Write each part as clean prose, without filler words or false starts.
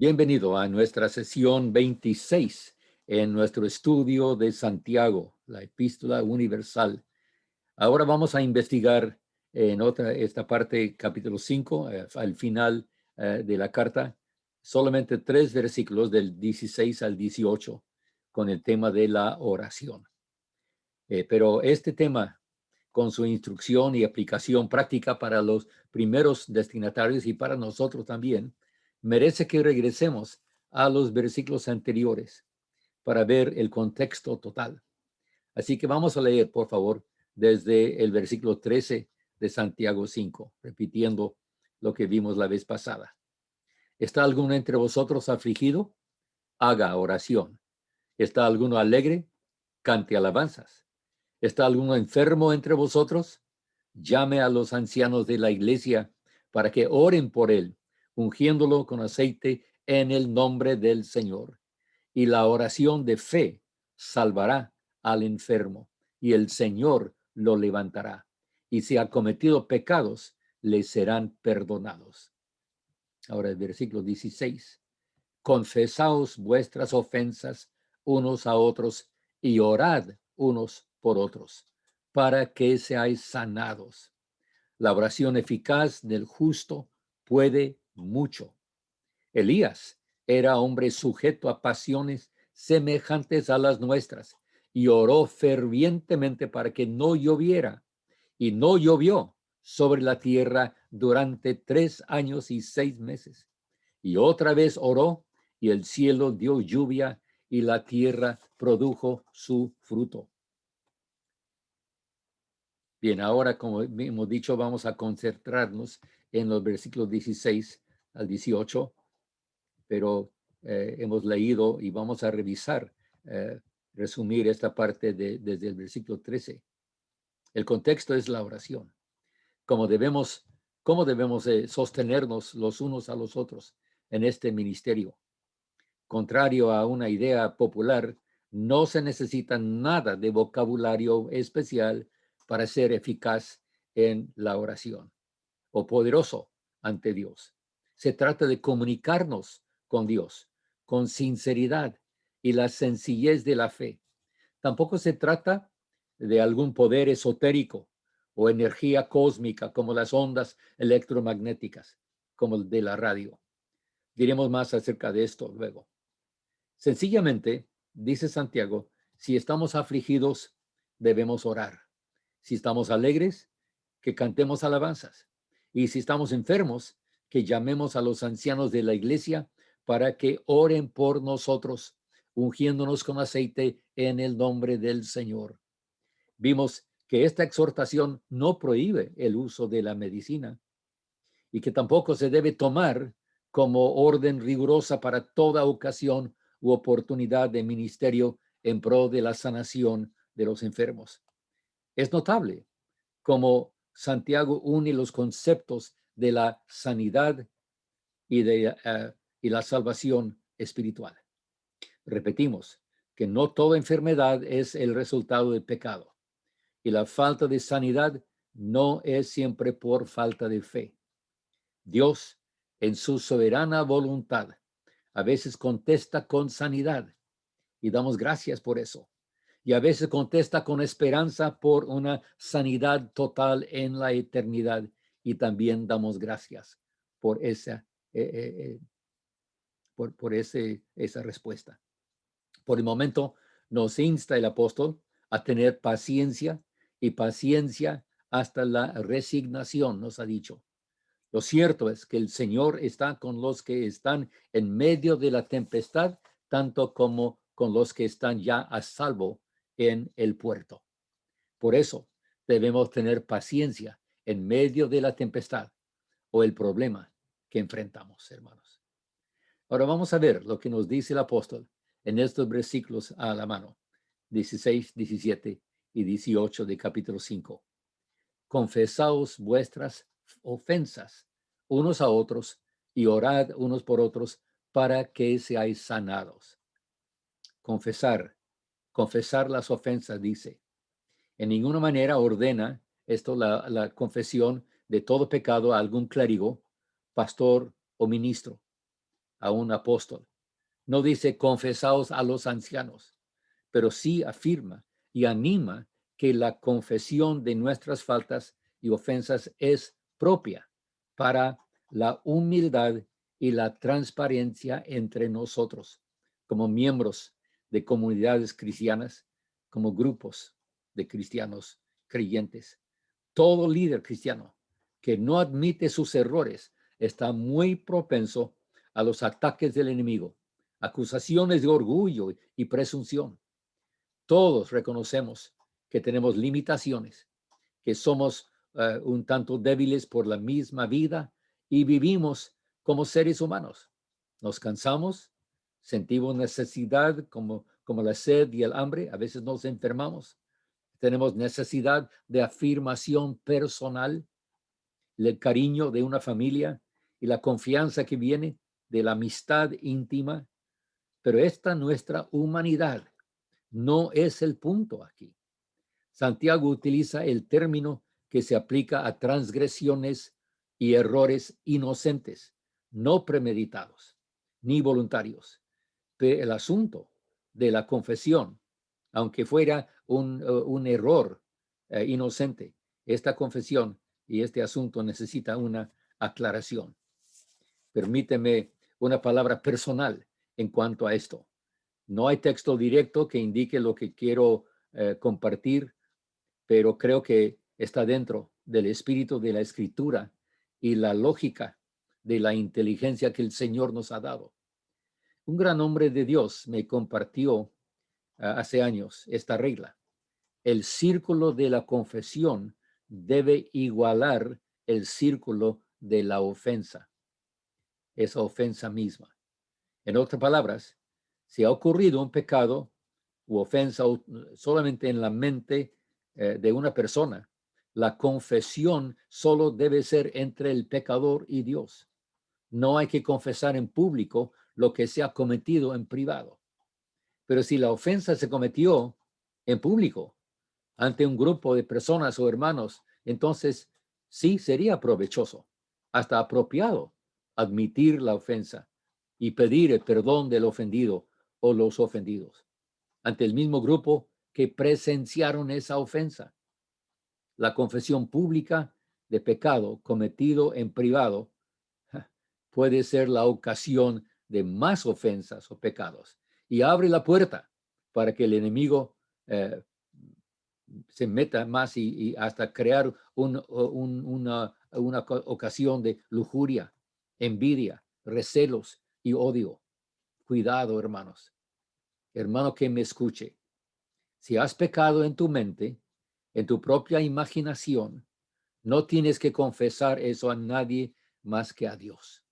Bienvenido a nuestra sesión 26 en nuestro estudio de Santiago, la Epístola Universal. Ahora vamos a investigar en esta parte, capítulo 5, al final de la carta, solamente 3 versículos del 16 al 18 con el tema de la oración. Pero este tema, con su instrucción y aplicación práctica para los primeros destinatarios y para nosotros también, merece que regresemos a los versículos anteriores para ver el contexto total. Así que vamos a leer, por favor, desde el versículo 13 de Santiago 5, repitiendo lo que vimos la vez pasada. ¿Está alguno entre vosotros afligido? Haga oración. ¿Está alguno alegre? Cante alabanzas. ¿Está alguno enfermo entre vosotros? Llame a los ancianos de la iglesia para que oren por él, ungiéndolo con aceite en el nombre del Señor. Y la oración de fe salvará al enfermo, y el Señor lo levantará. Y si ha cometido pecados, le serán perdonados. Ahora el versículo 16. Confesaos vuestras ofensas unos a otros y orad unos por otros, para que seáis sanados. La oración eficaz del justo puede mucho. Elías era hombre sujeto a pasiones semejantes a las nuestras y oró fervientemente para que no lloviera, y no llovió sobre la tierra durante 3 años y 6 meses. Y otra vez oró, y el cielo dio lluvia, y la tierra produjo su fruto. Bien, ahora, como hemos dicho, vamos a concentrarnos en los versículos 16 al 18, pero hemos leído y vamos a revisar, resumir esta parte desde el versículo 13. El contexto es la oración. Cómo debemos sostenernos los unos a los otros en este ministerio. Contrario a una idea popular, no se necesita nada de vocabulario especial para ser eficaz en la oración o poderoso ante Dios. Se trata de comunicarnos con Dios con sinceridad y la sencillez de la fe. Tampoco se trata de algún poder esotérico o energía cósmica como las ondas electromagnéticas, como el de la radio. Diremos más acerca de esto luego. Sencillamente, dice Santiago, si estamos afligidos, debemos orar. Si estamos alegres, que cantemos alabanzas. Y si estamos enfermos, que llamemos a los ancianos de la iglesia para que oren por nosotros, ungiéndonos con aceite en el nombre del Señor. Vimos que esta exhortación no prohíbe el uso de la medicina y que tampoco se debe tomar como orden rigurosa para toda ocasión u oportunidad de ministerio en pro de la sanación de los enfermos. Es notable cómo Santiago une los conceptos de la sanidad y la salvación espiritual. Repetimos que no toda enfermedad es el resultado del pecado y la falta de sanidad no es siempre por falta de fe. Dios, en su soberana voluntad, a veces contesta con sanidad y damos gracias por eso. Y a veces contesta con esperanza por una sanidad total en la eternidad y también damos gracias por esa, esa respuesta. Por el momento nos insta el apóstol a tener paciencia y paciencia hasta la resignación, nos ha dicho. Lo cierto es que el Señor está con los que están en medio de la tempestad, tanto como con los que están ya a salvo en el puerto. Por eso debemos tener paciencia en medio de la tempestad o el problema que enfrentamos, hermanos. Ahora vamos a ver lo que nos dice el apóstol en estos versículos a la mano, 16, 17 y 18 de capítulo 5. Confesaos vuestras ofensas unos a otros y orad unos por otros para que seáis sanados. Confesar las ofensas, dice. En ninguna manera ordena esto la confesión de todo pecado a algún clérigo, pastor o ministro. a un apóstol. No dice confesaos a los ancianos, pero sí afirma y anima que la confesión de nuestras faltas y ofensas es propia para la humildad y la transparencia entre nosotros, como miembros de comunidades cristianas, como grupos de cristianos creyentes. Todo líder cristiano que no admite sus errores está muy propenso a los ataques del enemigo, acusaciones de orgullo y presunción. Todos reconocemos que tenemos limitaciones, que somos un tanto débiles por la misma vida y vivimos como seres humanos. Nos cansamos, sentimos necesidad como la sed y el hambre, a veces nos enfermamos. Tenemos necesidad de afirmación personal, el cariño de una familia y la confianza que viene de la amistad íntima. Pero esta nuestra humanidad no es el punto aquí. Santiago utiliza el término que se aplica a transgresiones y errores inocentes, no premeditados ni voluntarios. Pero el asunto de la confesión, aunque fuera un error inocente, esta confesión y este asunto necesita una aclaración. Permíteme una palabra personal en cuanto a esto. No hay texto directo que indique lo que quiero compartir, pero creo que está dentro del espíritu de la escritura y la lógica de la inteligencia que el Señor nos ha dado. Un gran hombre de Dios me compartió hace años esta regla. El círculo de la confesión debe igualar el círculo de la ofensa, esa ofensa misma. En otras palabras, si ha ocurrido un pecado u ofensa solamente en la mente de una persona, la confesión solo debe ser entre el pecador y Dios. No hay que confesar en público lo que se ha cometido en privado. Pero si la ofensa se cometió en público, ante un grupo de personas o hermanos, entonces sí sería provechoso, hasta apropiado, admitir la ofensa y pedir el perdón del ofendido o los ofendidos ante el mismo grupo que presenciaron esa ofensa. La confesión pública de pecado cometido en privado puede ser la ocasión de más ofensas o pecados y abre la puerta para que el enemigo se meta más y hasta crear una ocasión de lujuria, envidia, recelos y odio. Cuidado, hermanos. Hermano que me escuche. Si has pecado en tu mente, en tu propia imaginación, no tienes que confesar eso a nadie más que a Dios.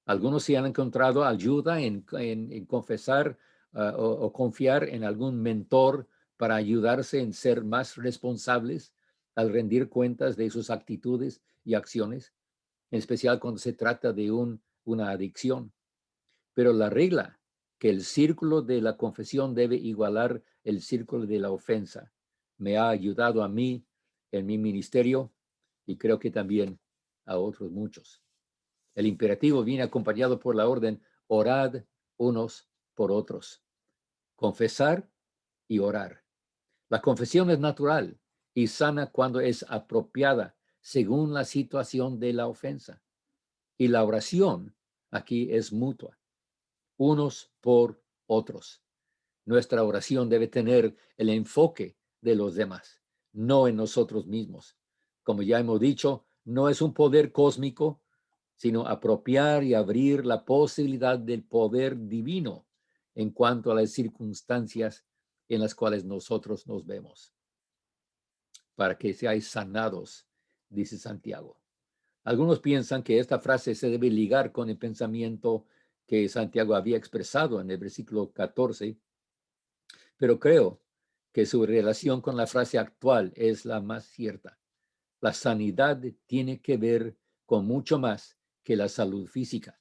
Algunos sí han encontrado ayuda en confesar o confiar en algún mentor para ayudarse en ser más responsables al rendir cuentas de sus actitudes y acciones, en especial cuando se trata de una adicción. Pero la regla, que el círculo de la confesión debe igualar el círculo de la ofensa, me ha ayudado a mí en mi ministerio y creo que también a otros muchos. El imperativo viene acompañado por la orden, orad unos por otros. Confesar y orar. La confesión es natural y sana cuando es apropiada según la situación de la ofensa. Y la oración aquí es mutua, unos por otros. Nuestra oración debe tener el enfoque de los demás, no en nosotros mismos. Como ya hemos dicho, no es un poder cósmico, sino apropiar y abrir la posibilidad del poder divino en cuanto a las circunstancias en las cuales nosotros nos vemos, para que seáis sanados, dice Santiago. Algunos piensan que esta frase se debe ligar con el pensamiento que Santiago había expresado en el versículo 14, pero creo que su relación con la frase actual es la más cierta. La sanidad tiene que ver con mucho más que la salud física.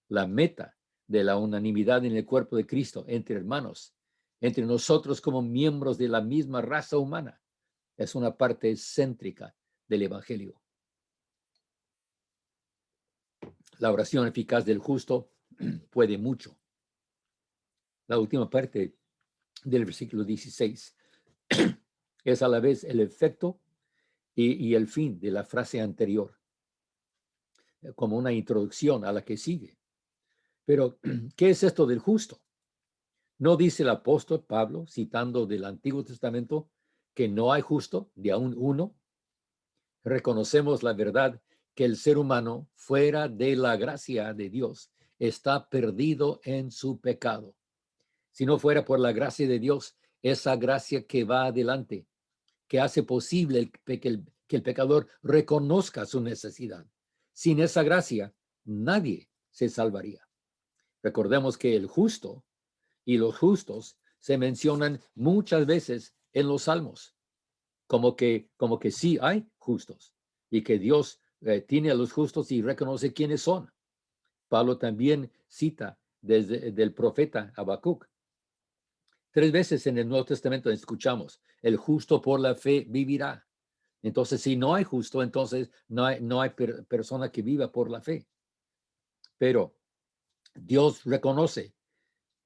La meta de la unanimidad en el cuerpo de Cristo, entre hermanos, entre nosotros como miembros de la misma raza humana, es una parte céntrica del Evangelio. La oración eficaz del justo puede mucho. La última parte del versículo 16 es a la vez el efecto y el fin de la frase anterior, como una introducción a la que sigue. Pero, ¿qué es esto del justo? ¿No dice el apóstol Pablo, citando del Antiguo Testamento, que no hay justo, de aún uno? Reconocemos la verdad que el ser humano, fuera de la gracia de Dios, está perdido en su pecado. Si no fuera por la gracia de Dios, esa gracia que va adelante, que hace posible que el pecador reconozca su necesidad. Sin esa gracia, nadie se salvaría. Recordemos que el justo y los justos se mencionan muchas veces en los salmos, como que sí hay justos y que Dios tiene a los justos y reconoce quiénes son. Pablo también cita desde del profeta Habacuc. 3 veces en el Nuevo Testamento escuchamos, el justo por la fe vivirá. Entonces, si no hay justo, entonces no hay persona que viva por la fe. Pero Dios reconoce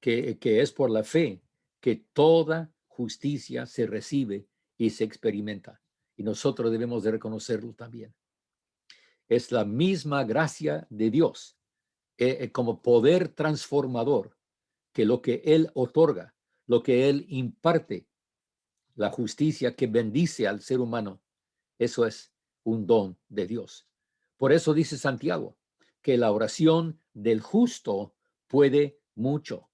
que es por la fe que toda justicia se recibe y se experimenta. Y nosotros debemos de reconocerlo también. Es la misma gracia de Dios como poder transformador que lo que Él otorga, lo que Él imparte, la justicia que bendice al ser humano. Eso es un don de Dios. Por eso dice Santiago que la oración del justo puede mucho.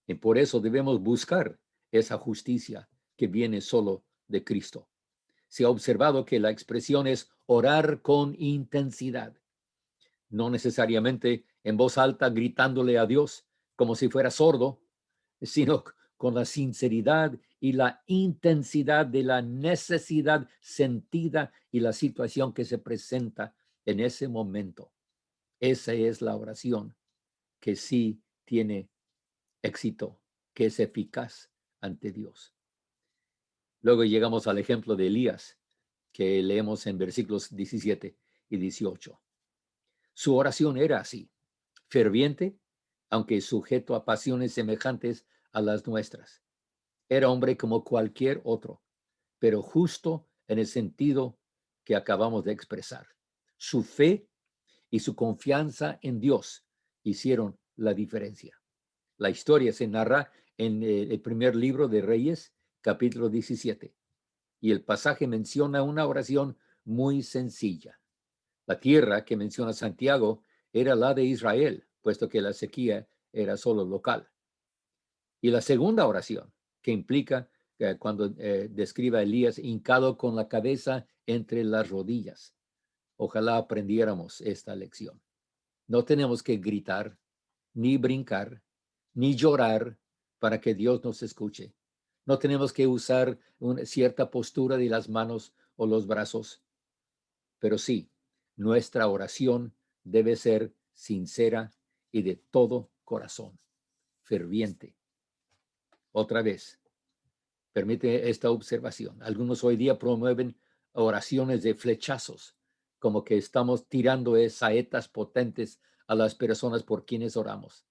Y por eso debemos buscar esa justicia que viene solo de Cristo. Se ha observado que la expresión es orar con intensidad, no necesariamente en voz alta gritándole a Dios como si fuera sordo, sino con la sinceridad y la intensidad de la necesidad sentida y la situación que se presenta en ese momento. Esa es la oración que sí tiene éxito, que es eficaz ante Dios. Luego llegamos al ejemplo de Elías, que leemos en versículos 17 y 18. Su oración era así, ferviente, aunque sujeto a pasiones semejantes a las nuestras. Era hombre como cualquier otro, pero justo en el sentido que acabamos de expresar. Su fe y su confianza en Dios hicieron la diferencia. La historia se narra en el primer libro de Reyes, capítulo 17, y el pasaje menciona una oración muy sencilla. La tierra que menciona Santiago era la de Israel, puesto que la sequía era solo local. Y la segunda oración, que implica cuando describe a Elías hincado con la cabeza entre las rodillas. Ojalá aprendiéramos esta lección. No tenemos que gritar, ni brincar, ni llorar para que Dios nos escuche. No tenemos que usar una cierta postura de las manos o los brazos, pero sí, nuestra oración debe ser sincera y de todo corazón, ferviente. Otra vez, permite esta observación. Algunos hoy día promueven oraciones de flechazos, como que estamos tirando saetas potentes a las personas por quienes oramos.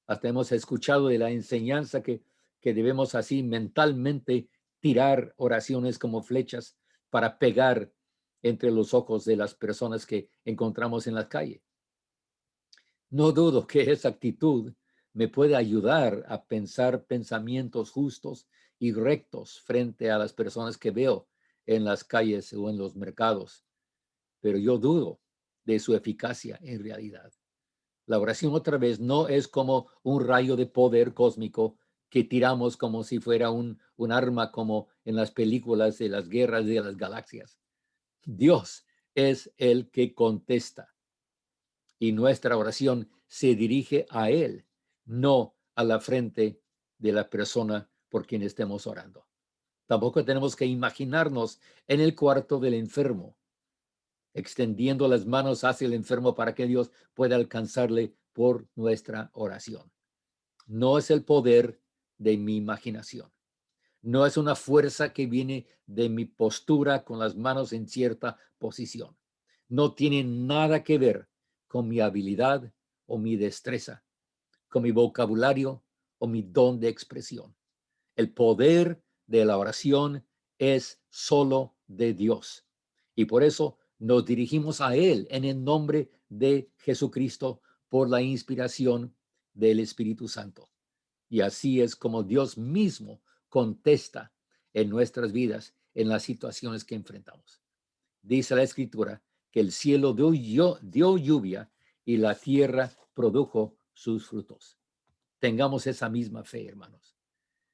Hasta hemos escuchado de la enseñanza que debemos así mentalmente tirar oraciones como flechas para pegar entre los ojos de las personas que encontramos en la calle. No dudo que esa actitud me puede ayudar a pensar pensamientos justos y rectos frente a las personas que veo en las calles o en los mercados, pero yo dudo de su eficacia en realidad. La oración otra vez no es como un rayo de poder cósmico que tiramos como si fuera un arma como en las películas de las guerras de las galaxias. Dios es el que contesta y nuestra oración se dirige a Él, no a la frente de la persona por quien estemos orando. Tampoco tenemos que imaginarnos en el cuarto del enfermo, extendiendo las manos hacia el enfermo para que Dios pueda alcanzarle por nuestra oración. No es el poder de mi imaginación. No es una fuerza que viene de mi postura con las manos en cierta posición. No tiene nada que ver con mi habilidad o mi destreza, con mi vocabulario o mi don de expresión. El poder de la oración es solo de Dios. Y por eso nos dirigimos a Él en el nombre de Jesucristo por la inspiración del Espíritu Santo. Y así es como Dios mismo contesta en nuestras vidas, en las situaciones que enfrentamos. Dice la Escritura que el cielo dio lluvia y la tierra produjo sus frutos. Tengamos esa misma fe, hermanos.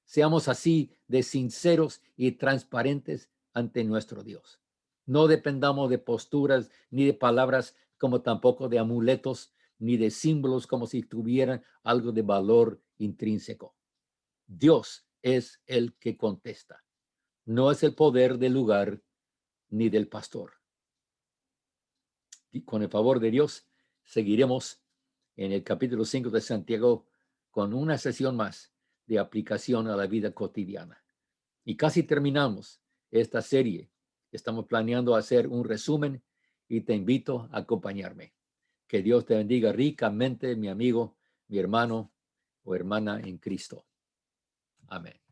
Seamos así de sinceros y transparentes ante nuestro Dios. No dependamos de posturas ni de palabras, como tampoco de amuletos ni de símbolos como si tuvieran algo de valor intrínseco. Dios es el que contesta. No es el poder del lugar ni del pastor. Y con el favor de Dios, seguiremos en el capítulo 5 de Santiago con una sesión más de aplicación a la vida cotidiana. Y casi terminamos esta serie. Estamos planeando hacer un resumen y te invito a acompañarme. Que Dios te bendiga ricamente, mi amigo, mi hermano o hermana en Cristo. Amén.